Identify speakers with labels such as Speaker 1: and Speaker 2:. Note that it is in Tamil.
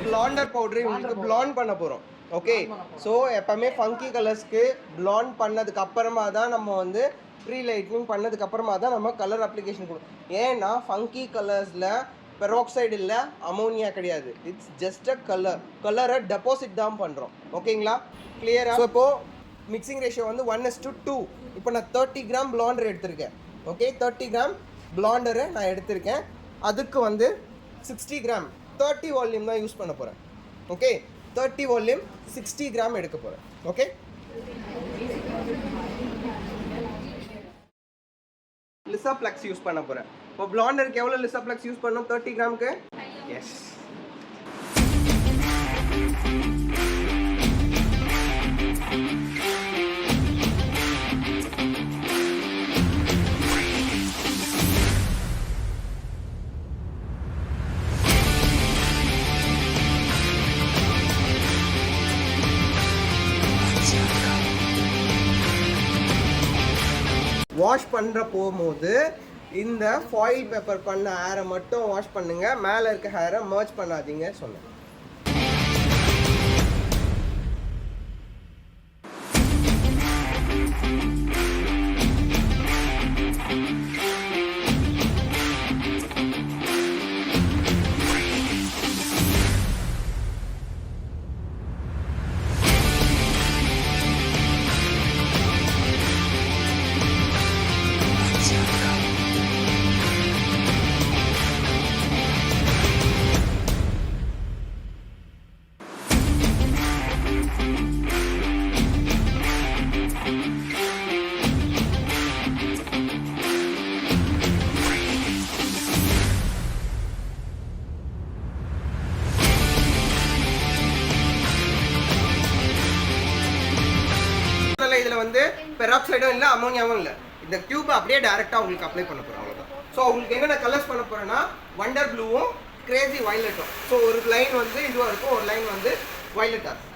Speaker 1: பிளாண்டர் பவுடர் உங்களுக்கு பிளாண்ட் பண்ண போகிறோம். ஓகே, ஸோ எப்போவுமே ஃபங்கி கலர்ஸ்க்கு பிளாண்ட் பண்ணதுக்கு அப்புறமா தான் நம்ம வந்து ப்ரீ லைட்னிங் பண்ணதுக்கு அப்புறமா தான் நம்ம கலர் அப்ளிகேஷன் கொடுக்கும். ஏன்னா ஃபங்கி கலர்ஸில் பெராக்சைடு இல்லை, அமோனியா கிடையாது. இட்ஸ் ஜஸ்ட் அ கலரை டெபாசிட் தான் பண்ணுறோம். ஓகேங்களா, கிளியரா? ஸோ இப்போது மிக்சிங் ரேஷியோ வந்து 1:2. இப்போ நான் 30 கிராம் பிளாண்டர் எடுத்திருக்கேன். ஓகே, 30 கிராம் பிளாண்டரை நான் எடுத்திருக்கேன். அதுக்கு வந்து 60 கிராம் 30 வால்யூம் தான் யூஸ் பண்ண போகிறேன். ஓகே, 30 வால்யூம் 60 கிராம் எடுக்க போகிறேன். ஓகே, லிசாப்ளெக்ஸ் யூஸ் பண்ண போகிறேன். இப்போ பிளாண்டருக்கு எவ்வளோ லிசாப்ளெக்ஸ் யூஸ் பண்ணணும்? 30 கிராமுக்கு. எஸ், வாஷ் பண்ணுற போகும்போது இந்த ஃபாயில் பேப்பர் பண்ண ஹேரை மட்டும் வாஷ் பண்ணுங்கள், மேலே இருக்க ஹேரை மர்ஜ் பண்ணாதீங்க சொன்னேன். இதில் வந்து பெராக்சைடும் இல்லை, அமோனியாவும் இல்லை. இந்த டியூப் அப்படியே டைரெக்டாக உங்களுக்கு அப்ளை பண்ண போகிறோம், அவ்வளோதான். ஸோ உங்களுக்கு என்னென்ன கலர்ஸ் பண்ண போகிறேன்னா வண்டர் ப்ளூவும் கிரேசி வயலட்டும். ஸோ ஒரு லைன் வந்து இதுவாக இருக்கும், ஒரு லைன் வந்து வயலட்டாக இருக்கும்.